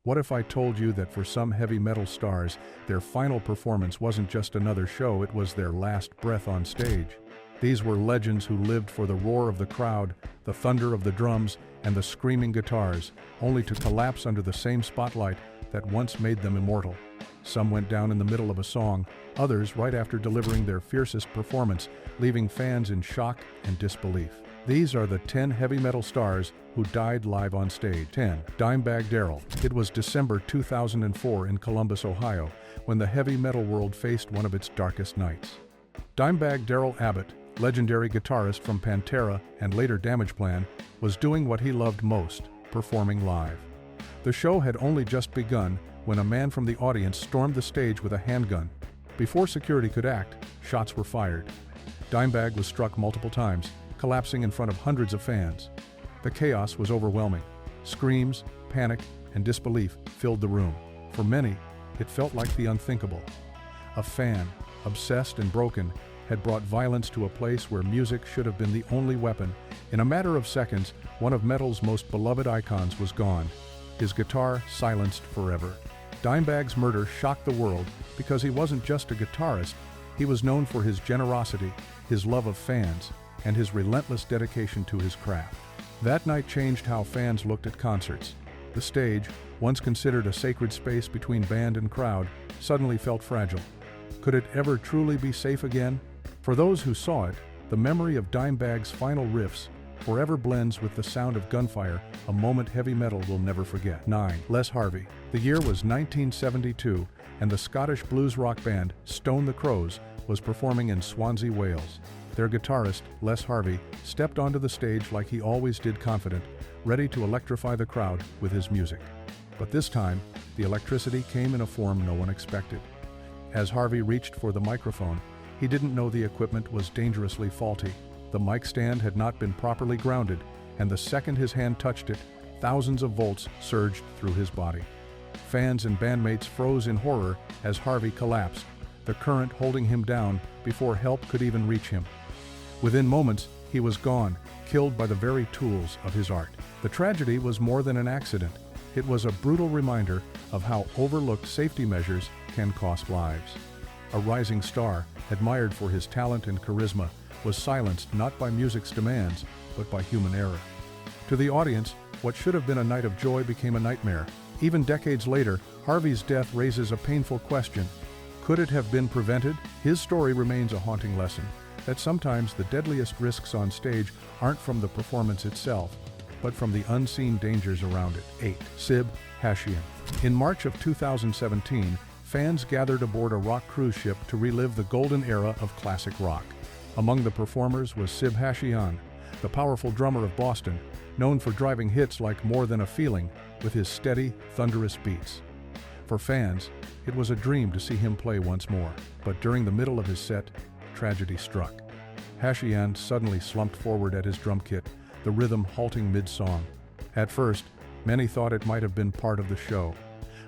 What if I told you that for some heavy metal stars, their final performance wasn't just another show, it was their last breath on stage? These were legends who lived for the roar of the crowd, the thunder of the drums, and the screaming guitars, only to collapse under the same spotlight that once made them immortal. Some went down in the middle of a song, others right after delivering their fiercest performance, leaving fans in shock and disbelief. These are the 10 heavy metal stars who died live on stage. 10. Dimebag Darrell. It was December 2004 in Columbus, Ohio, when the heavy metal world faced one of its darkest nights. Dimebag Darrell Abbott, legendary guitarist from Pantera and later Damageplan, was doing what he loved most, performing live. The show had only just begun when a man from the audience stormed the stage with a handgun. Before security could act, shots were fired. Dimebag was struck multiple times, collapsing in front of hundreds of fans. The chaos was overwhelming. Screams, panic, and disbelief filled the room. For many, it felt like the unthinkable. A fan, obsessed and broken, had brought violence to a place where music should have been the only weapon. In a matter of seconds, one of metal's most beloved icons was gone, his guitar silenced forever. Dimebag's murder shocked the world because he wasn't just a guitarist, he was known for his generosity, his love of fans, and his relentless dedication to his craft. That night changed how fans looked at concerts. The stage, once considered a sacred space between band and crowd, suddenly felt fragile. Could it ever truly be safe again? For those who saw it, the memory of Dimebag's final riffs forever blends with the sound of gunfire, a moment heavy metal will never forget. 9. Les Harvey. The year was 1972, and the Scottish blues rock band Stone the Crows was performing in Swansea, Wales. Their guitarist, Les Harvey, stepped onto the stage like he always did, confident, ready to electrify the crowd with his music. But this time, the electricity came in a form no one expected. As Harvey reached for the microphone, he didn't know the equipment was dangerously faulty. The mic stand had not been properly grounded, and the second his hand touched it, thousands of volts surged through his body. Fans and bandmates froze in horror as Harvey collapsed, the current holding him down before help could even reach him. Within moments, he was gone, killed by the very tools of his art. The tragedy was more than an accident. It was a brutal reminder of how overlooked safety measures can cost lives. A rising star, admired for his talent and charisma, was silenced not by music's demands, but by human error. To the audience, what should have been a night of joy became a nightmare. Even decades later, Harvey's death raises a painful question. Could it have been prevented? His story remains a haunting lesson, that sometimes the deadliest risks on stage aren't from the performance itself, but from the unseen dangers around it. 8. Sib Hashian. In March of 2017, fans gathered aboard a rock cruise ship to relive the golden era of classic rock. Among the performers was Sib Hashian, the powerful drummer of Boston, known for driving hits like More Than a Feeling with his steady, thunderous beats. For fans, it was a dream to see him play once more, but during the middle of his set, tragedy struck. Hashian suddenly slumped forward at his drum kit, the rhythm halting mid-song. At first, many thought it might have been part of the show,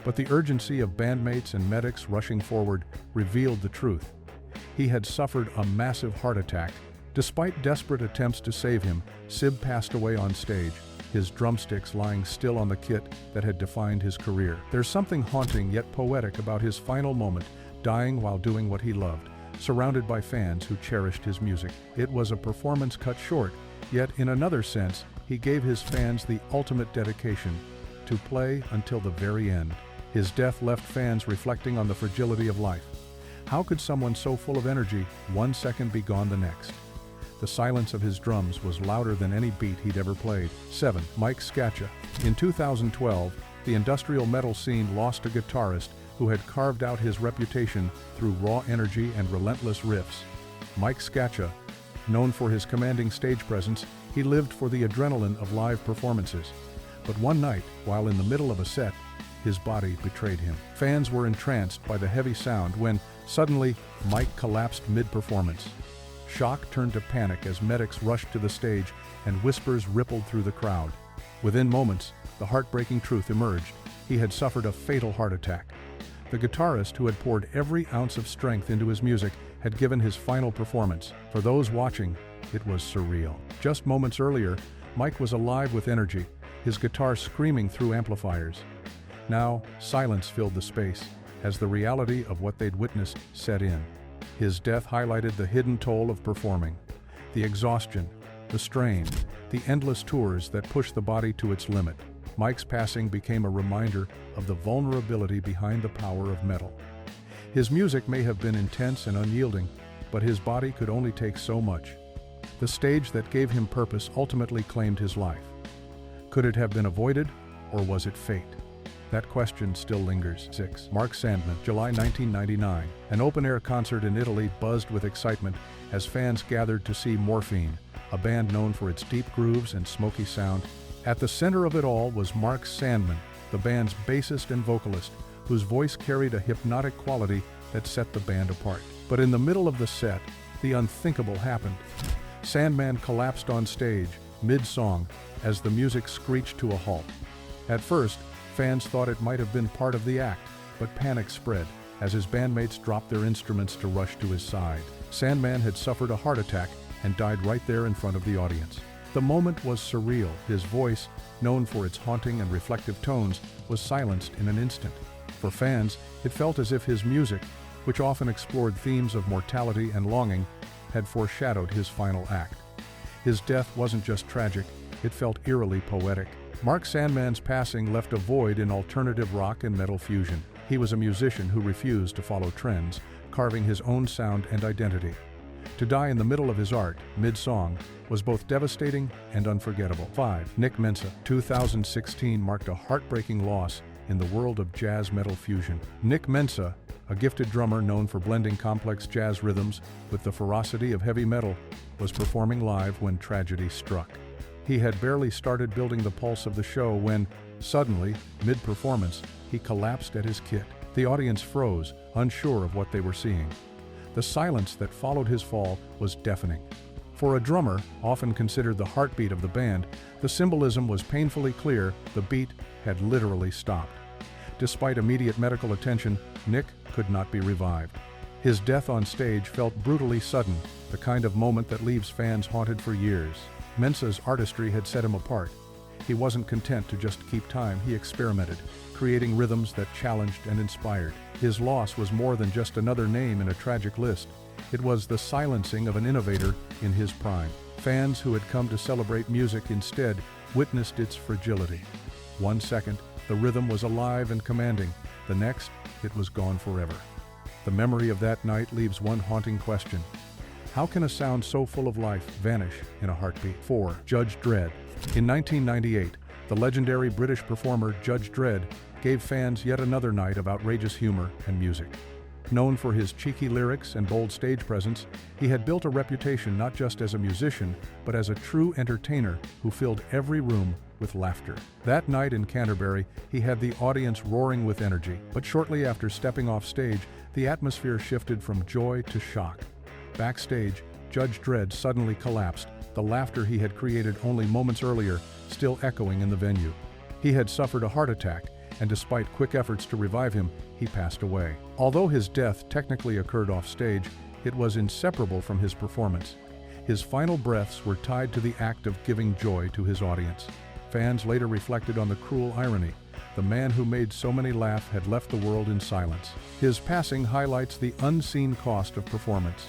but the urgency of bandmates and medics rushing forward revealed the truth. He had suffered a massive heart attack. Despite desperate attempts to save him, Sib passed away on stage, his drumsticks lying still on the kit that had defined his career. There's something haunting yet poetic about his final moment, dying while doing what he loved, surrounded by fans who cherished his music. It was a performance cut short, yet in another sense, he gave his fans the ultimate dedication, to play until the very end. His death left fans reflecting on the fragility of life. How could someone so full of energy, one second be gone the next? The silence of his drums was louder than any beat he'd ever played. 7. Scaccia. In 2012, the industrial metal scene lost a guitarist who had carved out his reputation through raw energy and relentless riffs. Scaccia, known for his commanding stage presence, he lived for the adrenaline of live performances. But one night, while in the middle of a set, his body betrayed him. Fans were entranced by the heavy sound when, suddenly, Mike collapsed mid-performance. Shock turned to panic as medics rushed to the stage and whispers rippled through the crowd. Within moments, the heartbreaking truth emerged. He had suffered a fatal heart attack. The guitarist, who had poured every ounce of strength into his music, had given his final performance. For those watching, it was surreal. Just moments earlier, Mike was alive with energy, his guitar screaming through amplifiers. Now, silence filled the space, as the reality of what they'd witnessed set in. His death highlighted the hidden toll of performing, the exhaustion, the strain, the endless tours that push the body to its limit. Mike's passing became a reminder of the vulnerability behind the power of metal. His music may have been intense and unyielding, but his body could only take so much. The stage that gave him purpose ultimately claimed his life. Could it have been avoided, or was it fate? That question still lingers. 6. Mark Sandman, July 1999. An open-air concert in Italy buzzed with excitement as fans gathered to see Morphine, a band known for its deep grooves and smoky sound. At the center of it all was Mark Sandman, the band's bassist and vocalist, whose voice carried a hypnotic quality that set the band apart. But in the middle of the set, the unthinkable happened. Sandman collapsed on stage, mid-song, as the music screeched to a halt. At first, fans thought it might have been part of the act, but panic spread as his bandmates dropped their instruments to rush to his side. Sandman had suffered a heart attack and died right there in front of the audience. The moment was surreal. His voice, known for its haunting and reflective tones, was silenced in an instant. For fans, it felt as if his music, which often explored themes of mortality and longing, had foreshadowed his final act. His death wasn't just tragic, it felt eerily poetic. Mark Sandman's passing left a void in alternative rock and metal fusion. He was a musician who refused to follow trends, carving his own sound and identity. To die in the middle of his art, mid-song, was both devastating and unforgettable. 5. Nick Mensah, 2016 marked a heartbreaking loss in the world of jazz metal fusion. Nick Mensah, a gifted drummer known for blending complex jazz rhythms with the ferocity of heavy metal, was performing live when tragedy struck. He had barely started building the pulse of the show when, suddenly, mid-performance, he collapsed at his kit. The audience froze, unsure of what they were seeing. The silence that followed his fall was deafening. For a drummer, often considered the heartbeat of the band, the symbolism was painfully clear. The beat had literally stopped. Despite immediate medical attention, Nick could not be revived. His death on stage felt brutally sudden, the kind of moment that leaves fans haunted for years. Mensah's artistry had set him apart. He wasn't content to just keep time, he experimented, creating rhythms that challenged and inspired. His loss was more than just another name in a tragic list. It was the silencing of an innovator in his prime. Fans who had come to celebrate music instead witnessed its fragility. 1 second, the rhythm was alive and commanding. The next, it was gone forever. The memory of that night leaves one haunting question. How can a sound so full of life vanish in a heartbeat? 4. Judge Dredd. In 1998, the legendary British performer Judge Dredd gave fans yet another night of outrageous humor and music. Known for his cheeky lyrics and bold stage presence, he had built a reputation not just as a musician, but as a true entertainer who filled every room with laughter. That night in Canterbury, he had the audience roaring with energy, but shortly after stepping off stage, the atmosphere shifted from joy to shock. Backstage, Judge Dredd suddenly collapsed, the laughter he had created only moments earlier still echoing in the venue. He had suffered a heart attack, and despite quick efforts to revive him, he passed away. Although his death technically occurred off stage, it was inseparable from his performance. His final breaths were tied to the act of giving joy to his audience. Fans later reflected on the cruel irony. The man who made so many laugh had left the world in silence. His passing highlights the unseen cost of performance.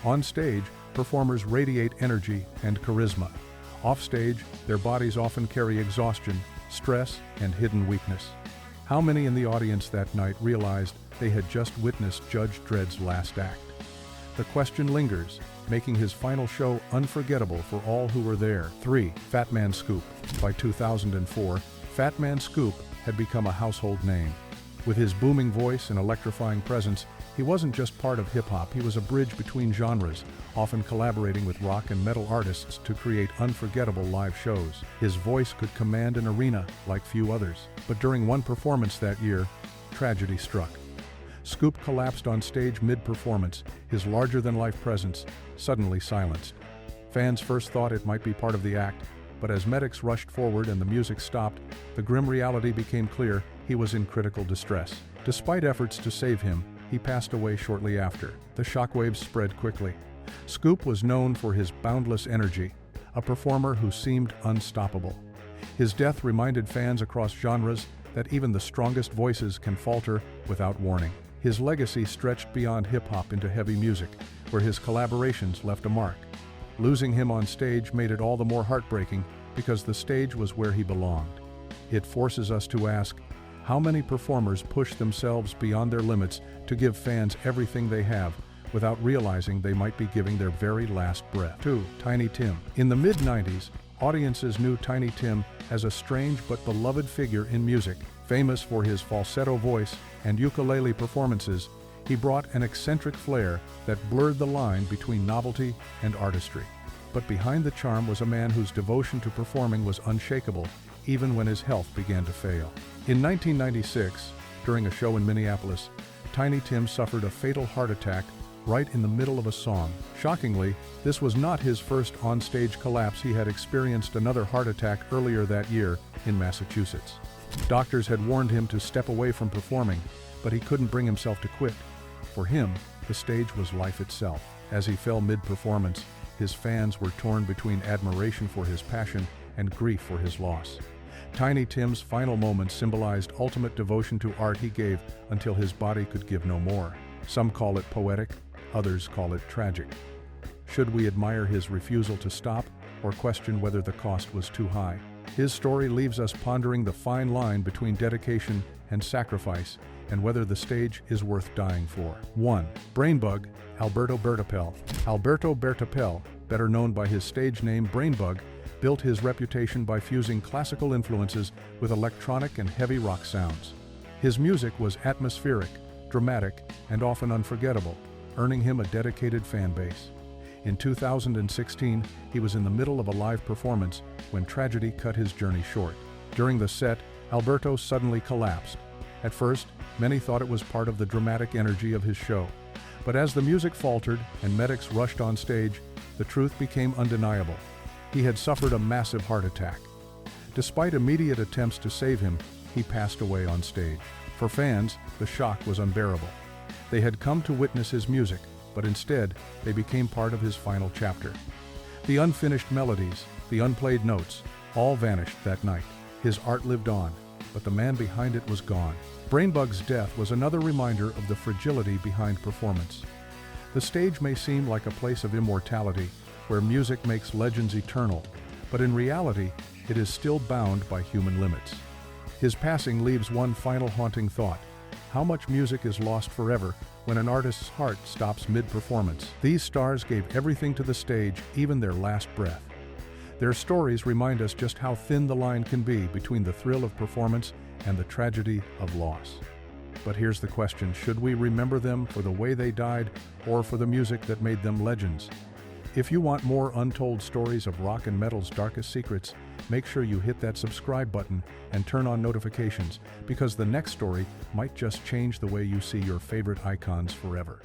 On stage, performers radiate energy and charisma. Off stage, their bodies often carry exhaustion, stress, and hidden weakness. How many in the audience that night realized they had just witnessed Judge Dredd's last act? The question lingers, making his final show unforgettable for all who were there. 3. Fatman Scoop. By 2004, Fatman Scoop had become a household name. With his booming voice and electrifying presence, he wasn't just part of hip-hop, he was a bridge between genres, often collaborating with rock and metal artists to create unforgettable live shows. His voice could command an arena like few others. But during one performance that year, tragedy struck. Scoop collapsed on stage mid-performance, his larger-than-life presence suddenly silenced. Fans first thought it might be part of the act, but as medics rushed forward and the music stopped, the grim reality became clear: he was in critical distress. Despite efforts to save him, he passed away shortly after. The shockwaves spread quickly. Scoop was known for his boundless energy, a performer who seemed unstoppable. His death reminded fans across genres that even the strongest voices can falter without warning. His legacy stretched beyond hip-hop into heavy music, where his collaborations left a mark. Losing him on stage made it all the more heartbreaking because the stage was where he belonged. It forces us to ask, how many performers push themselves beyond their limits to give fans everything they have without realizing they might be giving their very last breath? 2. Tiny Tim. In the mid-90s, audiences knew Tiny Tim as a strange but beloved figure in music. Famous for his falsetto voice and ukulele performances, he brought an eccentric flair that blurred the line between novelty and artistry. But behind the charm was a man whose devotion to performing was unshakable, even when his health began to fail. In 1996, during a show in Minneapolis, Tiny Tim suffered a fatal heart attack right in the middle of a song. Shockingly, this was not his first on-stage collapse. He had experienced another heart attack earlier that year in Massachusetts. Doctors had warned him to step away from performing, but he couldn't bring himself to quit. For him, the stage was life itself. As he fell mid-performance, his fans were torn between admiration for his passion and grief for his loss. Tiny Tim's final moments symbolized ultimate devotion to art he gave until his body could give no more. Some call it poetic, others call it tragic. Should we admire his refusal to stop or question whether the cost was too high? His story leaves us pondering the fine line between dedication and sacrifice and whether the stage is worth dying for. 1. Brainbug, Alberto Bertapel. Alberto Bertapel, better known by his stage name Brainbug, built his reputation by fusing classical influences with electronic and heavy rock sounds. His music was atmospheric, dramatic, and often unforgettable, earning him a dedicated fan base. In 2016, he was in the middle of a live performance when tragedy cut his journey short. During the set, Alberto suddenly collapsed. At first, many thought it was part of the dramatic energy of his show. But as the music faltered and medics rushed on stage, the truth became undeniable. He had suffered a massive heart attack. Despite immediate attempts to save him, he passed away on stage. For fans, the shock was unbearable. They had come to witness his music, but instead, they became part of his final chapter. The unfinished melodies, the unplayed notes, all vanished that night. His art lived on, but the man behind it was gone. Brainbug's death was another reminder of the fragility behind performance. The stage may seem like a place of immortality, where music makes legends eternal, but in reality, it is still bound by human limits. His passing leaves one final haunting thought: how much music is lost forever when an artist's heart stops mid-performance? These stars gave everything to the stage, even their last breath. Their stories remind us just how thin the line can be between the thrill of performance and the tragedy of loss. But here's the question: should we remember them for the way they died or for the music that made them legends? If you want more untold stories of rock and metal's darkest secrets, make sure you hit that subscribe button and turn on notifications, because the next story might just change the way you see your favorite icons forever.